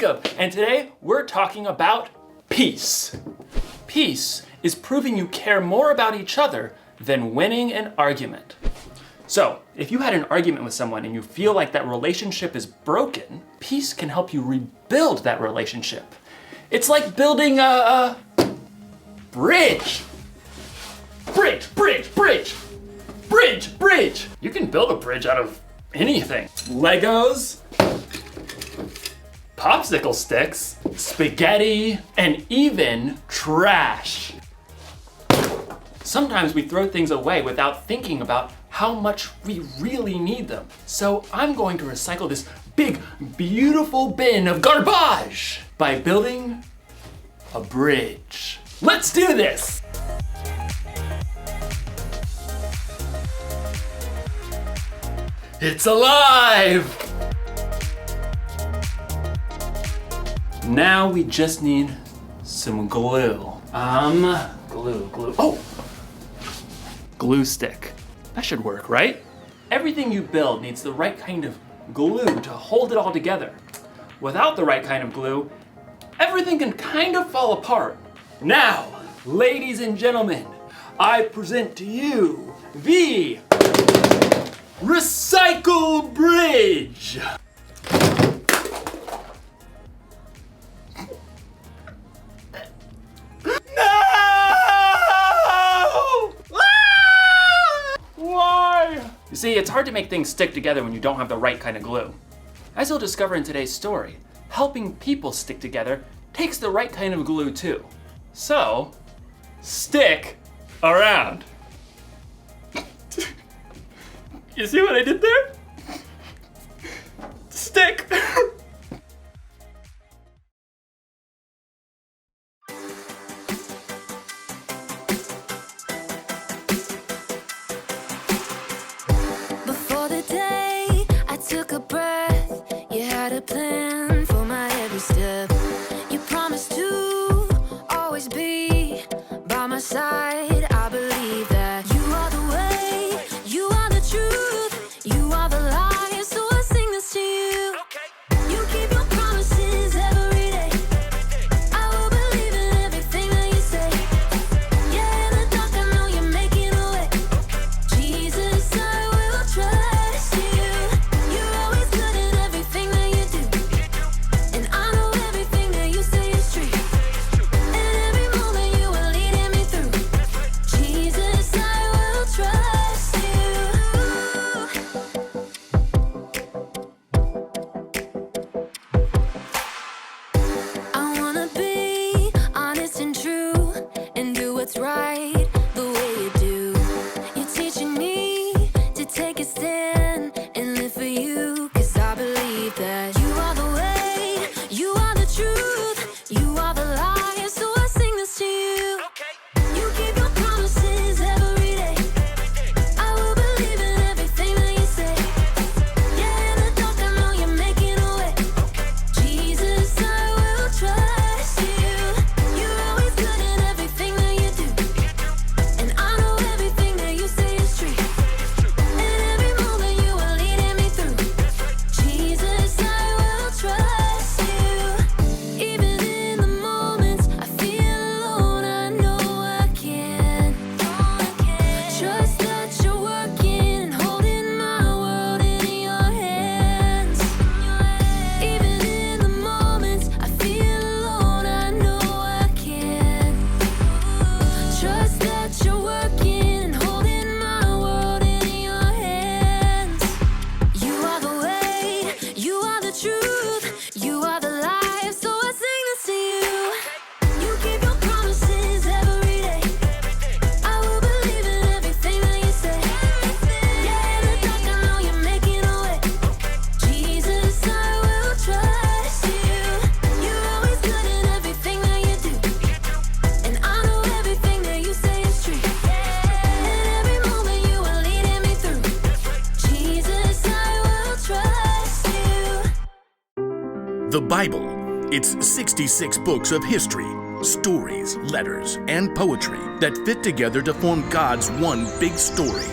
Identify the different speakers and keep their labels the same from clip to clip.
Speaker 1: Jacob, and today we're talking about peace. Peace is proving you care more about each other than winning an argument. So, if you had an argument with someone and you feel like that relationship is broken, peace can help you rebuild that relationship. It's like building a bridge. Bridge. You can build a bridge out of anything. Legos, popsicle sticks, spaghetti, and even trash. Sometimes we throw things away without thinking about how much we really need them. So I'm going to recycle this big, beautiful bin of garbage by building a bridge. Let's do this! It's alive! Now we just need some glue. Glue. Oh! Glue stick. That should work, right? Everything you build needs the right kind of glue to hold it all together. Without the right kind of glue, everything can kind of fall apart. Now, ladies and gentlemen, I present to you the Recycle Bridge! You see, it's hard to make things stick together when you don't have the right kind of glue. As you'll discover in today's story, helping people stick together takes the right kind of glue too. So, stick around. You see what I did there? Stick.
Speaker 2: Plan for my every step. You promised to always be by my side. I believe that you are the way, you are the truth, you are the light. So I sing this to you. You keep your promises every day. I will believe in everything that you say. Yeah, in the dark I know you're making a way. Jesus, I will trust you. You're always good in everything that you do. And I know everything that you say is true. And every moment you are leading me through. Jesus, I will trust you. I wanna be honest and true and do what's right the way you do. You're teaching me to take a stand and live for you. 'Cause I believe that you are the way, you are the truth, you are the light. So I sing this to you. You keep your promises every day. I will believe in everything that you say. Yeah, in the dark I know you're making a way. Jesus, I will trust you. You're always good in everything that you do. And I know everything that you say is true. And every moment you are leading me through. Jesus, I will trust you. Even in the moments I feel alone, I know I can. Trust that you're working and holding my world in your hands. Even in the moments I feel alone, I know I can. Trust that you're working and holding my world in your hands. You are the way, you are the truth, you are the life. So I sing this to you. You keep your promises every day. I will believe in everything that you say. Yeah, in the dark I know you're making a way. Jesus, I will trust you. You're always good in everything that you do. And I know everything that you say is true. And every moment you are leading me through. Jesus, I will trust you.
Speaker 3: The Bible. It's 66 books of history, stories, letters, and poetry that fit together to form God's one big story.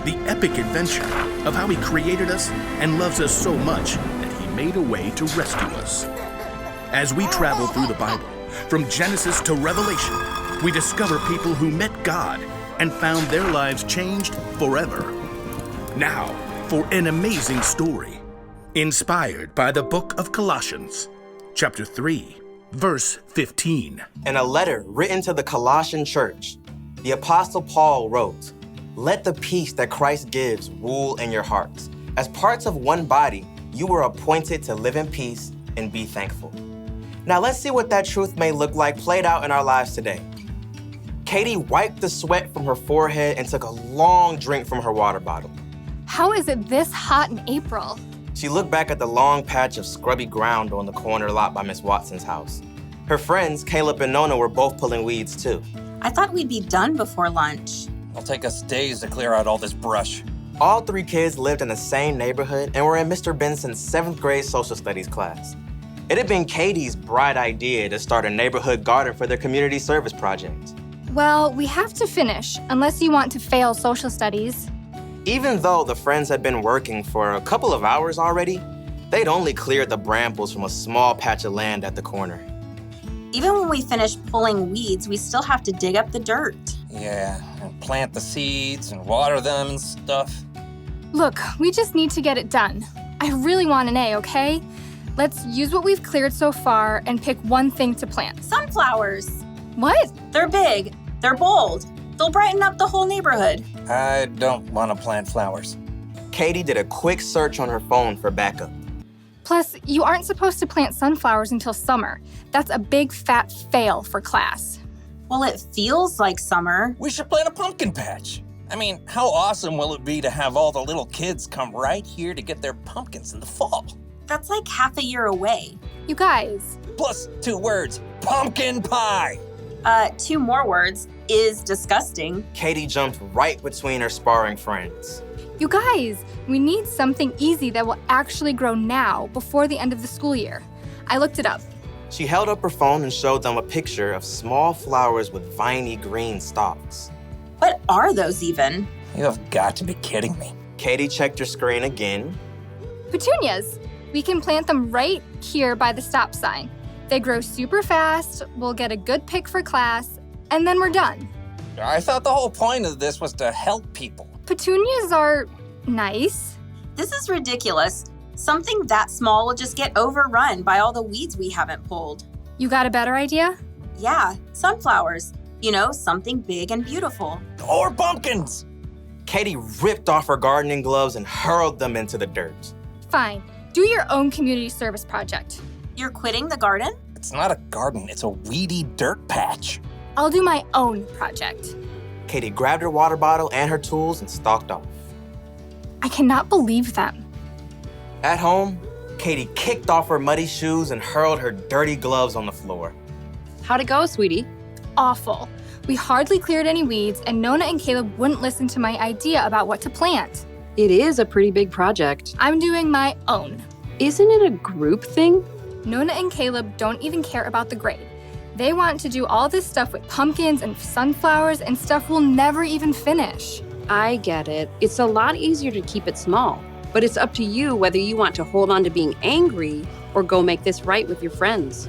Speaker 3: The epic adventure of how He created us and loves us so much that He made a way to rescue us. As we travel through the Bible, from Genesis to Revelation, we discover people who met God and found their lives changed forever. Now, for an amazing story, inspired by the book of Colossians, chapter 3, verse 15.
Speaker 4: In a letter written to the Colossian church, the Apostle Paul wrote, "Let the peace that Christ gives rule in your hearts. As parts of one body, you were appointed to live in peace and be thankful." Now let's see what that truth may look like played out in our lives today. Katie wiped the sweat from her forehead and took a long drink from her water bottle.
Speaker 5: How is it this hot in April?
Speaker 4: She looked back at the long patch of scrubby ground on the corner lot by Miss Watson's house. Her friends, Caleb and Nona, were both pulling weeds too.
Speaker 6: I thought we'd be done before lunch.
Speaker 7: It'll take us days to clear out all this brush.
Speaker 4: All three kids lived in the same neighborhood and were in Mr. Benson's 7th grade social studies class. It had been Katie's bright idea to start a neighborhood garden for their community service project.
Speaker 5: Well, we have to finish, unless you want to fail social studies.
Speaker 4: Even though the friends had been working for a couple of hours already, they'd only cleared the brambles from a small patch of land at the corner.
Speaker 6: Even when we finish pulling weeds, we still have to dig up the dirt.
Speaker 7: Yeah, and plant the seeds and water them and stuff.
Speaker 5: Look, we just need to get it done. I really want an A, okay? Let's use what we've cleared so far and pick one thing to plant.
Speaker 6: Sunflowers.
Speaker 5: What?
Speaker 6: They're big. They're bold. They'll brighten up the whole neighborhood.
Speaker 7: I don't want to plant flowers.
Speaker 4: Katie did a quick search on her phone for backup.
Speaker 5: Plus, you aren't supposed to plant sunflowers until summer. That's a big fat fail for class.
Speaker 6: Well, it feels like summer.
Speaker 7: We should plant a pumpkin patch. I mean, how awesome will it be to have all the little kids come right here to get their pumpkins in the fall?
Speaker 6: That's like half a year away.
Speaker 5: You guys.
Speaker 7: Plus 2 words, pumpkin pie.
Speaker 6: 2 more words, is disgusting.
Speaker 4: Katie jumped right between her sparring friends.
Speaker 5: You guys, we need something easy that will actually grow now before the end of the school year. I looked it up.
Speaker 4: She held up her phone and showed them a picture of small flowers with viney green stalks.
Speaker 6: What are those even?
Speaker 7: You have got to be kidding me.
Speaker 4: Katie checked her screen again.
Speaker 5: Petunias. We can plant them right here by the stop sign. They grow super fast, we'll get a good pick for class, and then we're done.
Speaker 7: I thought the whole point of this was to help people.
Speaker 5: Petunias are nice.
Speaker 6: This is ridiculous. Something that small will just get overrun by all the weeds we haven't pulled.
Speaker 5: You got a better idea?
Speaker 6: Yeah, sunflowers. You know, something big and beautiful.
Speaker 7: Or pumpkins.
Speaker 4: Katie ripped off her gardening gloves and hurled them into the dirt.
Speaker 5: Fine. Do your own community service project.
Speaker 6: You're quitting the garden?
Speaker 7: It's not a garden, it's a weedy dirt patch.
Speaker 5: I'll do my own project.
Speaker 4: Katie grabbed her water bottle and her tools and stalked off.
Speaker 5: I cannot believe them.
Speaker 4: At home, Katie kicked off her muddy shoes and hurled her dirty gloves on the floor.
Speaker 8: How'd it go, sweetie?
Speaker 5: Awful. We hardly cleared any weeds, and Nona and Caleb wouldn't listen to my idea about what to plant.
Speaker 8: It is a pretty big project.
Speaker 5: I'm doing my own.
Speaker 8: Isn't it a group thing?
Speaker 5: Nona and Caleb don't even care about the grade. They want to do all this stuff with pumpkins and sunflowers and stuff we'll never even finish.
Speaker 8: I get it. It's a lot easier to keep it small, but it's up to you whether you want to hold on to being angry or go make this right with your friends.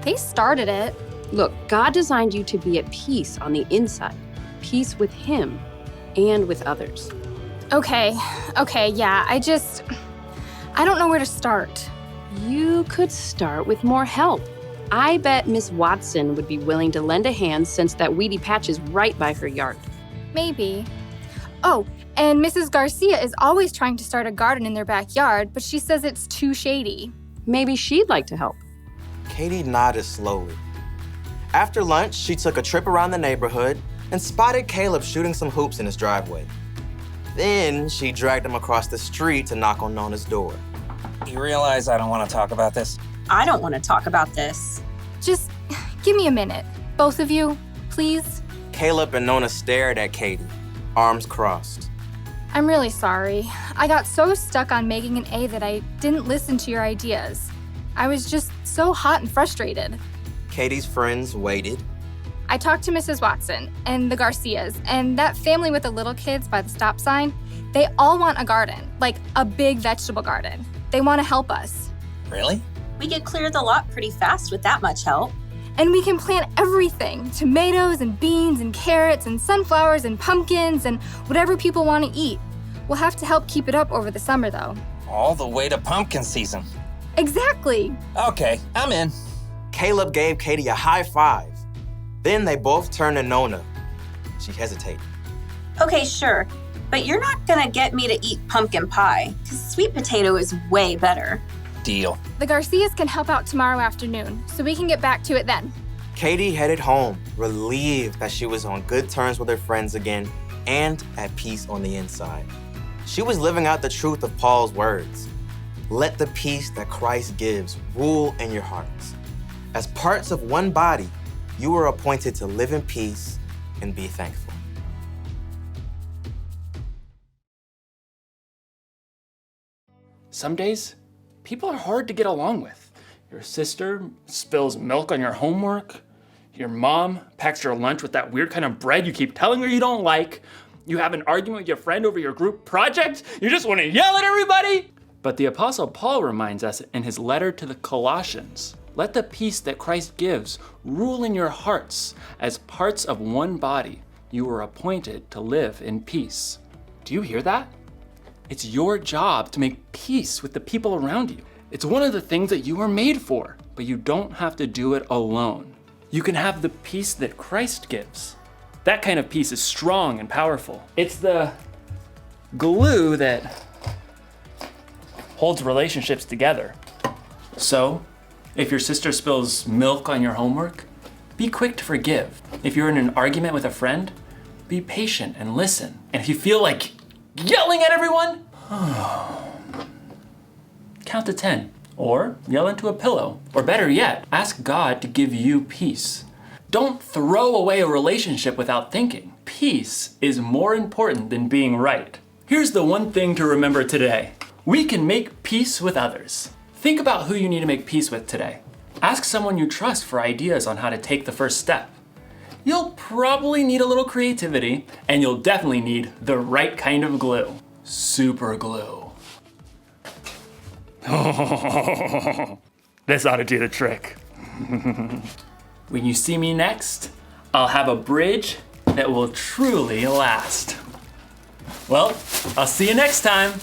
Speaker 5: They started it.
Speaker 8: Look, God designed you to be at peace on the inside, peace with Him and with others.
Speaker 5: Okay, yeah, I don't know where to start.
Speaker 8: You could start with more help. I bet Miss Watson would be willing to lend a hand since that weedy patch is right by her yard.
Speaker 5: Maybe. Oh, and Mrs. Garcia is always trying to start a garden in their backyard, but she says it's too shady.
Speaker 8: Maybe she'd like to help.
Speaker 4: Katie nodded slowly. After lunch, she took a trip around the neighborhood and spotted Caleb shooting some hoops in his driveway. Then she dragged him across the street to knock on Nona's door.
Speaker 7: You realize I don't want to talk about this?
Speaker 6: I don't want to talk about this.
Speaker 5: Just give me a minute. Both of you, please.
Speaker 4: Caleb and Nona stared at Katie, arms crossed.
Speaker 5: I'm really sorry. I got so stuck on making an A that I didn't listen to your ideas. I was just so hot and frustrated.
Speaker 4: Katie's friends waited.
Speaker 5: I talked to Mrs. Watson and the Garcias and that family with the little kids by the stop sign. They all want a garden, like a big vegetable garden. They want to help us.
Speaker 7: Really?
Speaker 6: We could clear the lot pretty fast with that much help.
Speaker 5: And we can plant everything, tomatoes and beans and carrots and sunflowers and pumpkins and whatever people want to eat. We'll have to help keep it up over the summer, though.
Speaker 7: All the way to pumpkin season.
Speaker 5: Exactly.
Speaker 7: Okay, I'm in.
Speaker 4: Caleb gave Katie a high five. Then they both turned to Nona. She hesitated.
Speaker 6: Okay, sure. But you're not gonna get me to eat pumpkin pie, because sweet potato is way better.
Speaker 7: Deal.
Speaker 5: The Garcias can help out tomorrow afternoon, so we can get back to it then.
Speaker 4: Katie headed home, relieved that she was on good terms with her friends again and at peace on the inside. She was living out the truth of Paul's words. Let the peace that Christ gives rule in your hearts. As parts of one body, you are appointed to live in peace and be thankful.
Speaker 1: Some days, people are hard to get along with. Your sister spills milk on your homework. Your mom packs your lunch with that weird kind of bread you keep telling her you don't like. You have an argument with your friend over your group project. You just want to yell at everybody. But the Apostle Paul reminds us in his letter to the Colossians, let the peace that Christ gives rule in your hearts. As parts of one body, you are appointed to live in peace. Do you hear that? It's your job to make peace with the people around you. It's one of the things that you were made for, but you don't have to do it alone. You can have the peace that Christ gives. That kind of peace is strong and powerful. It's the glue that holds relationships together. So, if your sister spills milk on your homework, be quick to forgive. If you're in an argument with a friend, be patient and listen. And if you feel like yelling at everyone, count to 10, or yell into a pillow. Or better yet, ask God to give you peace. Don't throw away a relationship without thinking. Peace is more important than being right. Here's the one thing to remember today. We can make peace with others. Think about who you need to make peace with today. Ask someone you trust for ideas on how to take the first step. You'll probably need a little creativity, and you'll definitely need the right kind of glue. Super glue. This ought to do the trick. When you see me next, I'll have a bridge that will truly last. Well, I'll see you next time.